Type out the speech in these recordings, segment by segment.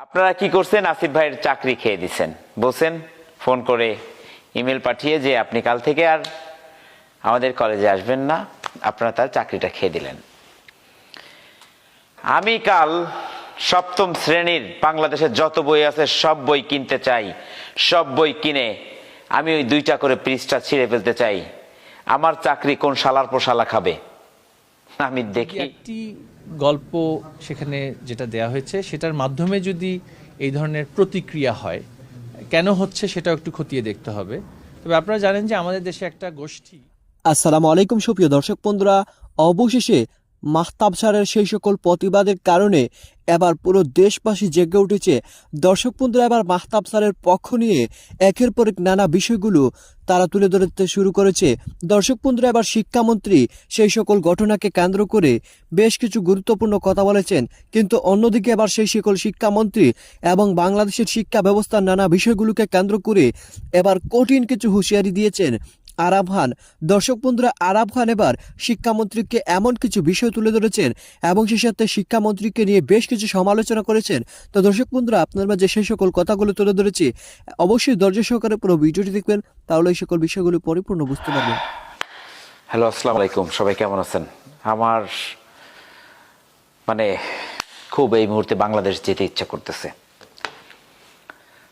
আপনারা কি করছেন? আসিফ ভাইয়ের চাকরি খেয়ে দিচ্ছেন, বলছেন ফোন করে ইমেল পাঠিয়ে যে আপনি কাল থেকে আর আমাদের কলেজে আসবেন না, আপনারা তার চাকরিটা খেয়ে দিলেন। আমি কাল সপ্তম শ্রেণীর বাংলাদেশের যত বই আছে সব বই কিনতে চাই, সব বই কিনে আমি ওই 2টা করে পৃষ্ঠা ছিঁড়ে ফেলতে চাই। আমার চাকরি কোন শালার পোশালা খাবে? আমি দেখি একটি গল্প সেখানে যেটা দেয়া হয়েছে সেটার মাধ্যমে যদি এই ধরনের প্রতিক্রিয়া হয়, কেন হচ্ছে সেটাও একটু খতিয়ে দেখতে হবে। তবে আপনারা জানেন যে আমাদের দেশে একটা গোষ্ঠী। আসসালামু আলাইকুম সুপ্রিয় দর্শক বন্ধুরা, অবশেষে মাহতাব স্যারের সেই সকল প্রতিবাদের কারণে এবার পুরো দেশবাসী জেগে উঠেছে। দর্শক বন্ধুরা, এবার মাহতাব স্যারের পক্ষ নিয়ে একের পর এক নানা বিষয়গুলো তারা তুলে ধরতে শুরু করেছে। দর্শক বন্ধুরা, এবার শিক্ষামন্ত্রী সেই সকল ঘটনাকে কেন্দ্র করে বেশ কিছু গুরুত্বপূর্ণ কথা বলেছেন, কিন্তু অন্যদিকে এবার সেই সকল শিক্ষামন্ত্রী এবং বাংলাদেশের শিক্ষা ব্যবস্থার নানা বিষয়গুলোকে কেন্দ্র করে এবার কঠিন কিছু হুঁশিয়ারি দিয়েছেন আরাফ খান। দর্শক বন্ধুরা, আরাফ খান এবার শিক্ষামন্ত্রীকে এমন কিছু বিষয় তুলে ধরেছেন এবং সেই সাথে শিক্ষামন্ত্রীকে নিয়ে বেশ কিছু সমালোচনা করেছেন। তো দর্শক বন্ধুরা, আপনার মাঝে সেই সকল কথাগুলো তুলে ধরেছি, অবশ্যই ধৈর্য সহকারে পুরো ভিডিওটি দেখবেন, তাহলে এই সকল বিষয়গুলো পরিপূর্ণ বুঝতে পারবেন। হ্যালো, আসসালামু আলাইকুম, সবাই কেমন আছেন? আমার খুব এই মুহূর্তে বাংলাদেশ যেতে ইচ্ছা করতেছে।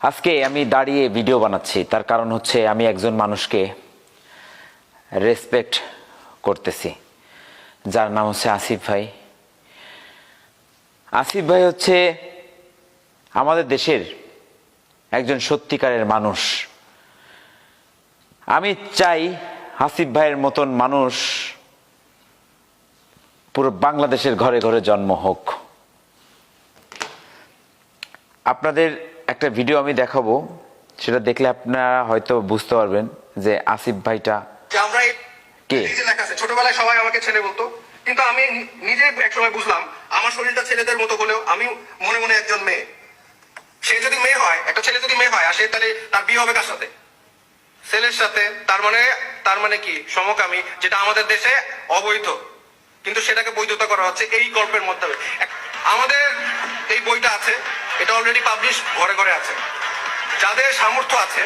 আজকে আমি দাঁড়িয়ে ভিডিও বানাচ্ছি, তার কারণ হচ্ছে আমি একজন মানুষকে রেসপেক্ট করতেছি, যার নাম হচ্ছে আসিফ ভাই। আসিফ ভাই হচ্ছে আমাদের দেশের একজন সত্যিকারের মানুষ। আমি চাই আসিফ ভাইয়ের মতন মানুষ পুরো বাংলাদেশের ঘরে ঘরে জন্ম হোক। আপনাদের একটা ভিডিও আমি দেখাবো, সেটা দেখলে আপনারা হয়তো বুঝতে পারবেন যে আসিফ ভাইটা কে। ছোটবেলায় সবাই আমাকে ছেলে বলতো, কিন্তু আমি নিজে একসময় বুঝলাম আমার শরীরটা ছেলেদের মতো হলেও আমি মনে মনে একজন মেয়ে। সে যদি মেয়ে হয়, একটা ছেলে যদি মেয়ে হয় আসে, তাহলে তার বিয়ে হবে কার সাথে? ছেলের সাথে। তার মানে কি সমকামী, যেটা আমাদের দেশে অবৈধ, কিন্তু সেটাকে বৈধতা করা হচ্ছে এই গল্পের মাধ্যমে। আমাদের এই বইটা আছে, এটা অলরেডি পাবলিশ ঘরে ঘরে আছে। যাদের সামর্থ্য আছে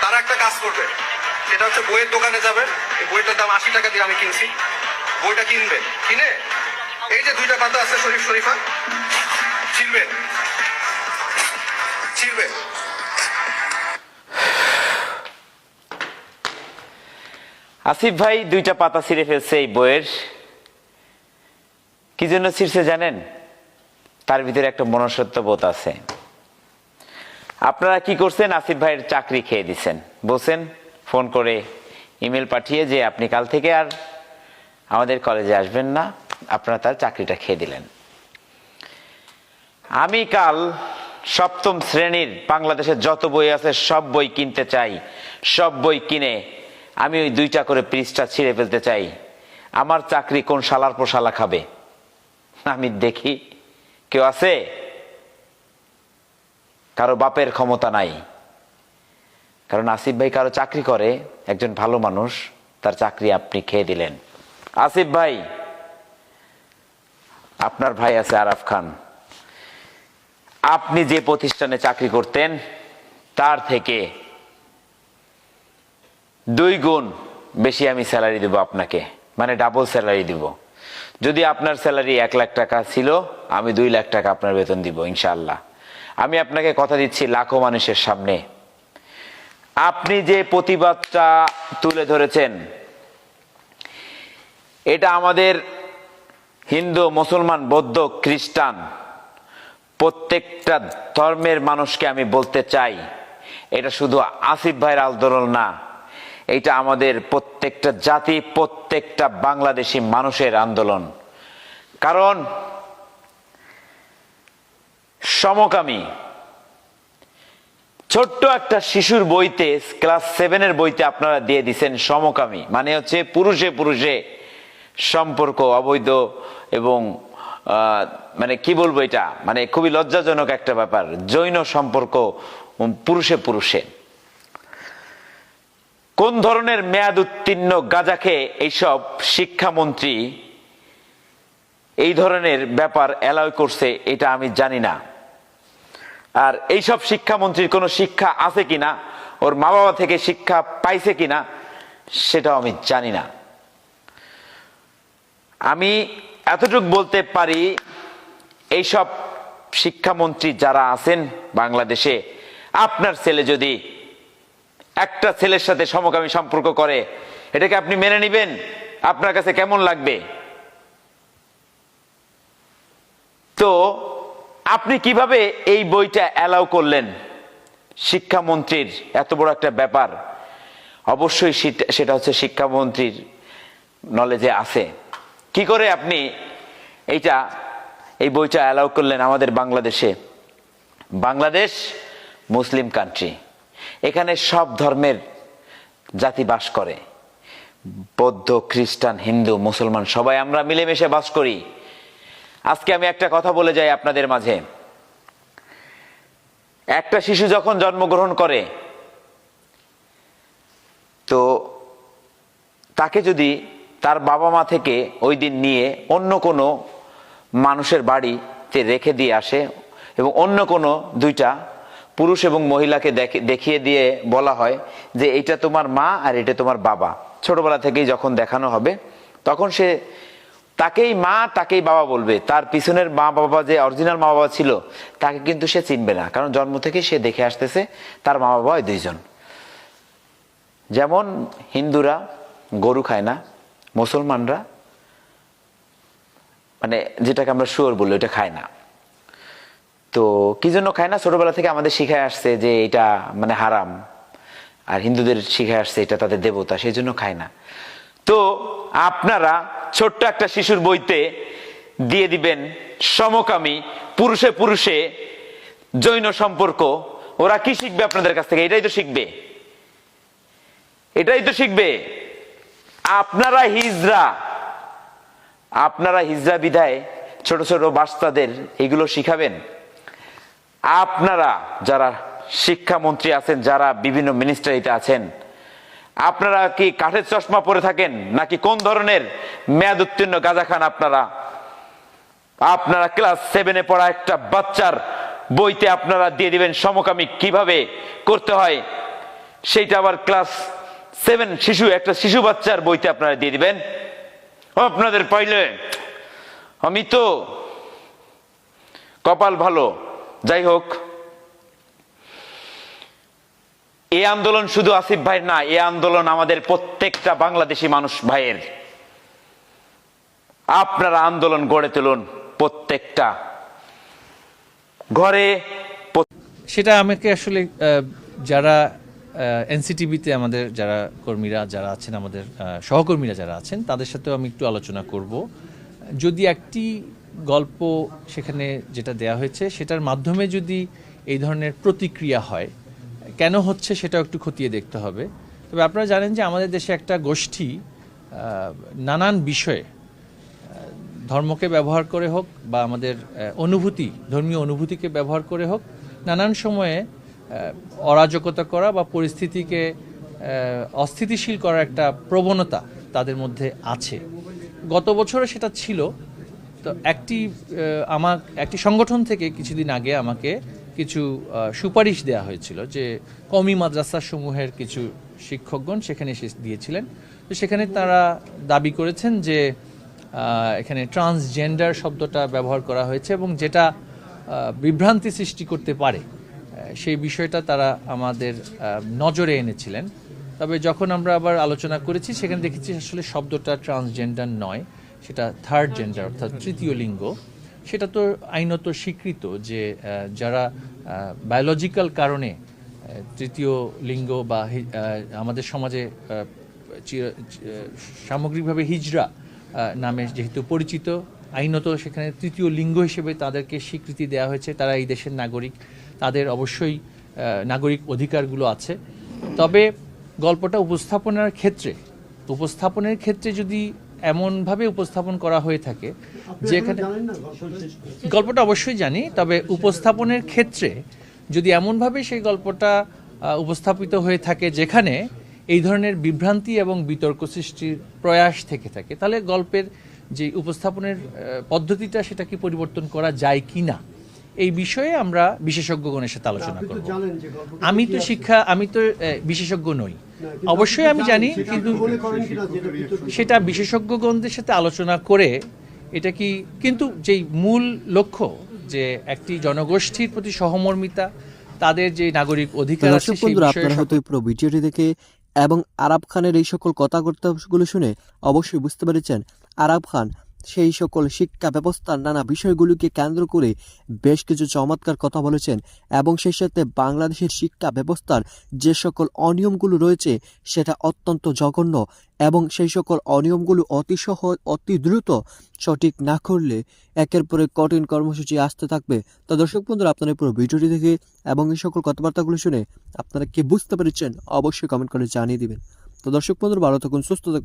তারা একটা কাজ করবে, সেটা হচ্ছে বইয়ের দোকানে যাবে। এই বইটার দাম 80 টাকা দিয়ে আমি কিনছি। বইটা কিনবে, কিনে এই যে 2টা পাতা আছে শরীফ শরীফা, ছিড়বে। আসিফ ভাই 2টা পাতা ছিঁড়ে ফেলছে এই বইয়ের। কি জন্য ছিঁড়ছে জানেন? তার ভিতরে একটা মনুষ্যত্ব বোধ আছে। আপনারা কি করছেন? আসিফ ভাইয়ের চাকরি খেয়ে দিচ্ছেন, বলছেন ফোন করে ইমেল পাঠিয়ে যে আপনি কাল থেকে আর আমাদের কলেজে আসবেন না, আপনারা তার চাকরিটা খেয়ে দিলেন। আমি কাল সপ্তম শ্রেণীর বাংলাদেশের যত বই আছে সব বই কিনতে চাই, সব বই কিনে আমি ওই 2টা করে পৃষ্ঠা ছিঁড়ে ফেলতে চাই। আমার চাকরি কোন শালার পোশালা খাবে? আমি দেখি কেউ আছে? কারো বাপের ক্ষমতা নাই, কারণ আসিফ ভাই কারো চাকরি করে, একজন ভালো মানুষ, তার চাকরি আপনি খেয়ে দিলেন। আসিফ ভাই, আপনার ভাই আছে আরাফ খান, আপনি যে প্রতিষ্ঠানে চাকরি করতেন তার থেকে 2 গুণ বেশি আমি স্যালারি দেব আপনাকে, ডাবল স্যালারি দিব। যদি আপনার স্যালারি 1 লাখ টাকা ছিল, আমি 2 লাখ টাকা আপনার বেতন দিব ইনশাআল্লাহ। আমি আপনাকে কথা দিচ্ছি, লাখো মানুষের সামনে আপনি যে প্রতিবাদটা তুলে ধরেছেন, এটা আমাদের হিন্দু, মুসলমান, বৌদ্ধ, খ্রিস্টান প্রত্যেকটা ধর্মের মানুষকে আমি বলতে চাই, এটা শুধু আসিফ ভাইয়ের আন্দোলন না, এটা আমাদের প্রত্যেকটা জাতি, প্রত্যেকটা বাংলাদেশি মানুষের আন্দোলন। কারণ সমকামী ছোট্ট একটা শিশুর বইতে, ক্লাস 7-এর বইতে আপনারা দিয়ে দিচ্ছেন সমকামী হচ্ছে পুরুষে পুরুষে সম্পর্ক, অবৈধ এবং কি বলবো, এটা খুবই লজ্জাজনক একটা ব্যাপার, যৌন সম্পর্ক পুরুষে পুরুষে। কোন ধরনের মেয়াদ উত্তীর্ণ গাঁজা খেয়ে এইসব শিক্ষামন্ত্রী এই ধরনের ব্যাপার অ্যালাউ করছে, এটা আমি জানি না। আর এইসব শিক্ষামন্ত্রীর কোনো শিক্ষা আছে কিনা, ওর মা বাবা থেকে শিক্ষা পাইছে কিনা সেটাও আমি জানি না। আমি এতটুকু বলতে পারি, এইসব শিক্ষামন্ত্রী যারা আছেন বাংলাদেশে, আপনার ছেলে যদি একটা ছেলের সাথে সমকামী সম্পর্ক করে, এটাকে আপনি মেনে নেবেন? আপনার কাছে কেমন লাগবে? তো আপনি কিভাবে এই বইটা অ্যালাউ করলেন? শিক্ষামন্ত্রীর এত বড় একটা ব্যাপার, অবশ্যই সেটা হচ্ছে শিক্ষামন্ত্রীর নলেজে আছে। কি করে আপনি এই বইটা অ্যালাউ করলেন আমাদের বাংলাদেশে? বাংলাদেশ মুসলিম কান্ট্রি, এখানে সব ধর্মের জাতি বাস করে, বৌদ্ধ, খ্রিস্টান, হিন্দু, মুসলমান সবাই আমরা মিলেমিশে বাস করি। আজকে আমি একটা কথা বলে যাই আপনাদের মাঝে। একটা শিশু যখন জন্মগ্রহণ করে, তো তাকে যদি তার বাবা মা থেকে ওই দিন নিয়ে অন্য কোনো মানুষের বাড়িতে রেখে দিয়ে আসে এবং অন্য কোনো দুইটা পুরুষ এবং মহিলাকে দেখিয়ে দিয়ে বলা হয় যে এইটা তোমার মা আর এটা তোমার বাবা, ছোটবেলা থেকেই যখন দেখানো হবে তখন সে তাকেই মা তাকেই বাবা বলবে। তার পিছনের মা বাবা যে অরিজিনাল মা বাবা ছিল তাকে কিন্তু সে চিনবে না, কারণ জন্ম থেকে সে দেখে আসতেছে তার মা বাবা ওই দুইজন। যেমন হিন্দুরা গরু খায় না, মুসলমানরা মানে যেটাকে আমরা শুয়োর বলি ওটা খায় না। তো কি জন্য খায় না? ছোটবেলা থেকে আমাদের শিখায় আসছে যে এটা মানে হারাম, আর হিন্দুদের শিখায় আসছে এটা তাদের দেবতা, সেই জন্য খায় না। তো আপনারা ছোট্ট একটা শিশুর বইতে দিয়ে দিবেন সমকামী, পুরুষে পুরুষে যৌন সম্পর্ক। ওরা কি শিখবে আপনাদের কাছ থেকে? এটাই তো শিখবে, এটাই তো শিখবে। আপনারা হিজড়া বিধায় ছোট ছোট বাচ্চাদের এগুলো শিখাবেন? আপনারা যারা শিক্ষামন্ত্রী আছেন, যারা বিভিন্ন মিনিস্ট্রিতে আছেন, আপনারা কি কাঠের চশমা পরে থাকেন নাকি কোন ধরনের মেয়াদ উত্তীর্ণ গাঁজা খান? আপনারা ক্লাস 7-এ পড়া একটা বাচ্চার বইতে আপনারা দিয়ে দিবেন সমকামী কিভাবে করতে হয়, সেইটা আবার ক্লাস 7 একটা শিশু বাচ্চার বইতে আপনারা দিয়ে দিবেন? আপনাদের পাইলে আমি তো কপাল ভালো। যাই হোক, এই আন্দোলন শুধু আসিফ ভাইয়ের না, এই আন্দোলন আমাদের প্রত্যেকটা বাংলাদেশি মানুষ ভাইয়ের। আপনারা আন্দোলন গড়ে তুলুন প্রত্যেকটা ঘরে। সেটা আমাকে আসলে যারা এনসিটিভিতে আমাদের যারা কর্মীরা যারা আছেন, আমাদের সহকর্মীরা যারা আছেন, তাদের সাথেও আমি একটু আলোচনা করব। যদি একটি গল্প সেখানে যেটা দেয়া হয়েছে সেটার মাধ্যমে যদি এই ধরনের প্রতিক্রিয়া হয়, কেন হচ্ছে সেটাও একটু খতিয়ে দেখতে হবে। তবে আপনারা জানেন যে আমাদের দেশে একটা গোষ্ঠী নানান বিষয়ে ধর্মকে ব্যবহার করে হোক বা আমাদের ধর্মীয় অনুভূতিকে ব্যবহার করে হোক, নানান সময়ে অরাজকতা করা বা পরিস্থিতিকে অস্থিতিশীল করার একটা প্রবণতা তাদের মধ্যে আছে। গত বছরও সেটা ছিল। তো একটি সংগঠন থেকে কিছুদিন আগে আমাকে কিছু সুপারিশ দেওয়া হয়েছিল যে কওমি মাদ্রাসা সমূহের কিছু শিক্ষকগণ সেখানে এসে দিয়েছিলেন। তো সেখানে তারা দাবি করেছেন যে এখানে ট্রান্সজেন্ডার শব্দটা ব্যবহার করা হয়েছে এবং যেটা বিভ্রান্তি সৃষ্টি করতে পারে সেই বিষয়টা তারা আমাদের নজরে এনেছিলেন। তবে যখন আমরা আবার আলোচনা করেছি সেখানে দেখেছি আসলে শব্দটা ট্রান্সজেন্ডার নয়, সেটা থার্ড জেন্ডার অর্থাৎ তৃতীয় লিঙ্গ। সেটা তো আইনত স্বীকৃত যে যারা বায়োলজিক্যাল কারণে তৃতীয় লিঙ্গ বা আমাদের সমাজে সামগ্রিকভাবে হিজড়া নামে যেহেতু পরিচিত, আইনত সেখানে তৃতীয় লিঙ্গ হিসেবে তাদেরকে স্বীকৃতি দেওয়া হয়েছে। তারা এই দেশের নাগরিক, তাদের অবশ্যই নাগরিক অধিকারগুলো আছে। তবে গল্পটা উপস্থাপনের ক্ষেত্রে যদি এমনভাবে উপস্থাপন করা হয়ে থাকে যেখানে, গল্পটা অবশ্যই জানি, তবে উপস্থাপনের ক্ষেত্রে যদি এমনভাবে সেই গল্পটা উপস্থাপিত হয়ে থাকে যেখানে এই ধরনের বিভ্রান্তি এবং বিতর্ক সৃষ্টির প্রয়াস থেকে থাকে, তাহলে গল্পের যে উপস্থাপনের পদ্ধতিটা সেটা কি পরিবর্তন করা যায় কি না, এই বিষয়ে আমরা বিশেষজ্ঞগণের সাথে আলোচনা করব। আমি তো বিশেষজ্ঞ নই, অবশ্যই আমি জানি, কিন্তু সেটা বিশেষজ্ঞগণদের সাথে আলোচনা করে এটা কি, কিন্তু যেই মূল লক্ষ্য যে একটি জনগোষ্ঠীর প্রতি সহমর্মিতা, তাদের যে নাগরিক অধিকার আছে দর্শক সেই বন্ধুরা, বিষয়ে আপনারা হয়তো এই পুরো ভিডিওটি দেখে এবং আরাব খানের এই সকল কথাবার্তাগুলো শুনে অবশ্যই বুঝতে পেরেছেন আরাব খান সেই সকল শিক্ষা ব্যবস্থার নানা বিষয়গুলিকে কেন্দ্র করে বেশ কিছু চমৎকার কথা বলেছেন এবং সেই সাথে বাংলাদেশের শিক্ষা ব্যবস্থার যে সকল অনিয়মগুলো রয়েছে সেটা অত্যন্ত জঘন্য এবং সেই সকল অনিয়মগুলো অতি দ্রুত সঠিক না করলে একের পর এক কঠিন কর্মসূচি আসতে থাকবে। তো দর্শক বন্ধুরা, আপনারা পুরো ভিডিওটি দেখে এবং এই সকল কথাবার্তাগুলো শুনে আপনারা কি বুঝতে পেরেছেন অবশ্যই কমেন্ট করে জানিয়ে দিবেন। তো দর্শক বন্ধুরা, ভালো থাকুন, সুস্থ থাকুন।